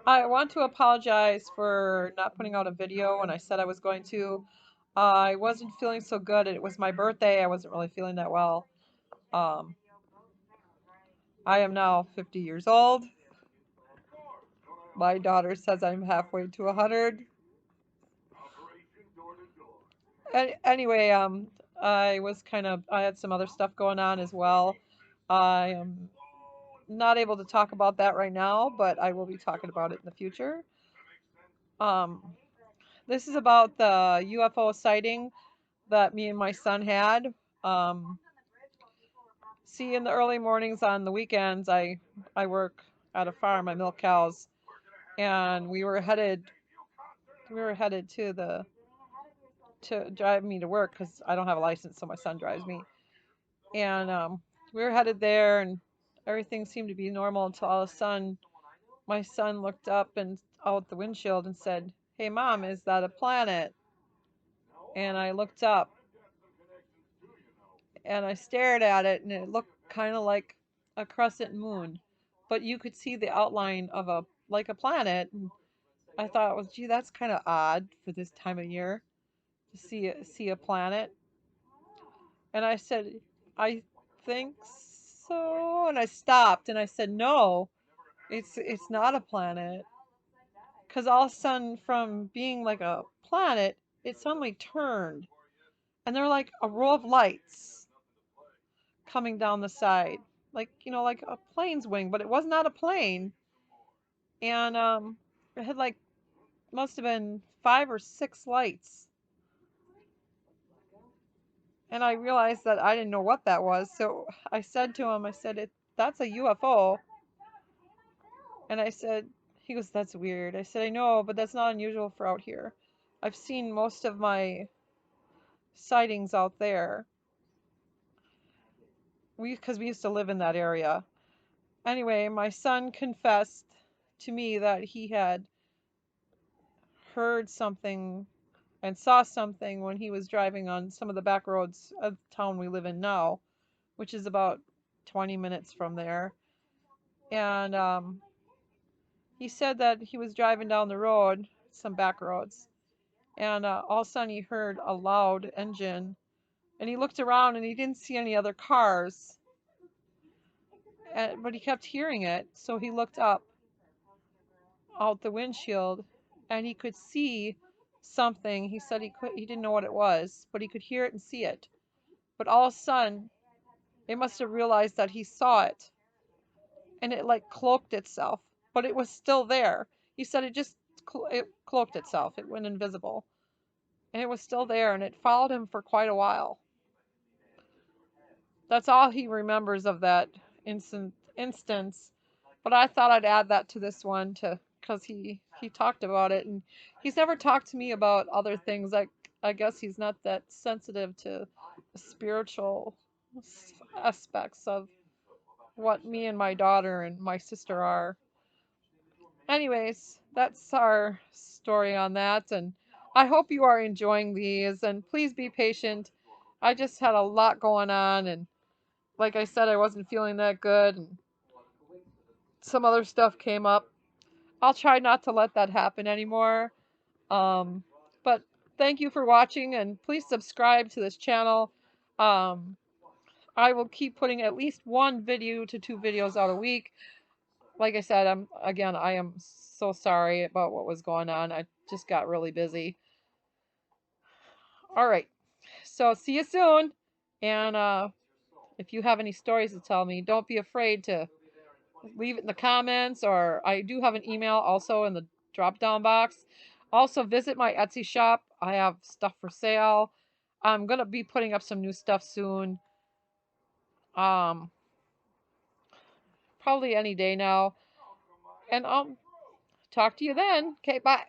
I want to apologize for not putting out a video when I said I was going to. I wasn't feeling so good. It was my birthday. I wasn't really feeling that well. Um, I am now 50 years old. My daughter says I'm halfway to 100. Anyway, I had some other stuff going on as well. I am not able to talk about that right now, but I will be talking about it in the future. Um, this is about the UFO sighting that me and my son had. Um, See, in the early mornings on the weekends, I work at a farm. I milk cows, and we were headed to drive me to work because I don't have a license, so my son drives me. And we were headed there, and everything seemed to be normal until all of a sudden, my son looked up and out the windshield and said, "Hey, Mom, is that a planet?" And I looked up and I stared at it, and it looked kind of like a crescent moon, but you could see the outline of a planet. And I thought, well, gee, that's kind of odd for this time of year to see a planet. And I said, I think so. And I stopped and I said, no, it's not a planet. Because all of a sudden, from being like a planet, it suddenly turned, and they're like a row of lights coming down the side, like like a plane's wing, but it was not a plane. And it had like must have been 5 or 6 lights. And I realized that I didn't know what that was, so I said to him, I said, that's a UFO. And I said, he goes, that's weird. I said, I know, but that's not unusual for out here. I've seen most of my sightings out there. Because we used to live in that area. Anyway, my son confessed to me that he had heard something and saw something when he was driving on some of the back roads of the town we live in now, which is about 20 minutes from there. And he said that he was driving down the road, some back roads, and all of a sudden he heard a loud engine, and he looked around and he didn't see any other cars, but he kept hearing it, so he looked up out the windshield and he could see something. He said he didn't know what it was, but he could hear it and see it. But all of a sudden, it must have realized that he saw it, and it like cloaked itself, but it was still there. He said it cloaked itself. It went invisible, and it was still there, and it followed him for quite a while. That's all he remembers of that instance. But I thought I'd add that to this one to because he talked about it, and he's never talked to me about other things. Like, I guess he's not that sensitive to the spiritual aspects of what me and my daughter and my sister are. Anyways, that's our story on that, and I hope you are enjoying these, and please be patient. I just had a lot going on, and like I said, I wasn't feeling that good, and some other stuff came up. I'll try not to let that happen anymore. Um, but thank you for watching, and please subscribe to this channel. Um, I will keep putting at least 1 to 2 videos out a week. Like I said, I am so sorry about what was going on. I just got really busy. All right. So see you soon. And if you have any stories to tell me, don't be afraid to leave it in the comments, or I do have an email also in the drop down box. Also visit my Etsy shop. I have stuff for sale. I'm going to be putting up some new stuff soon. Um Probably any day now. And I'll talk to you then. Okay, bye.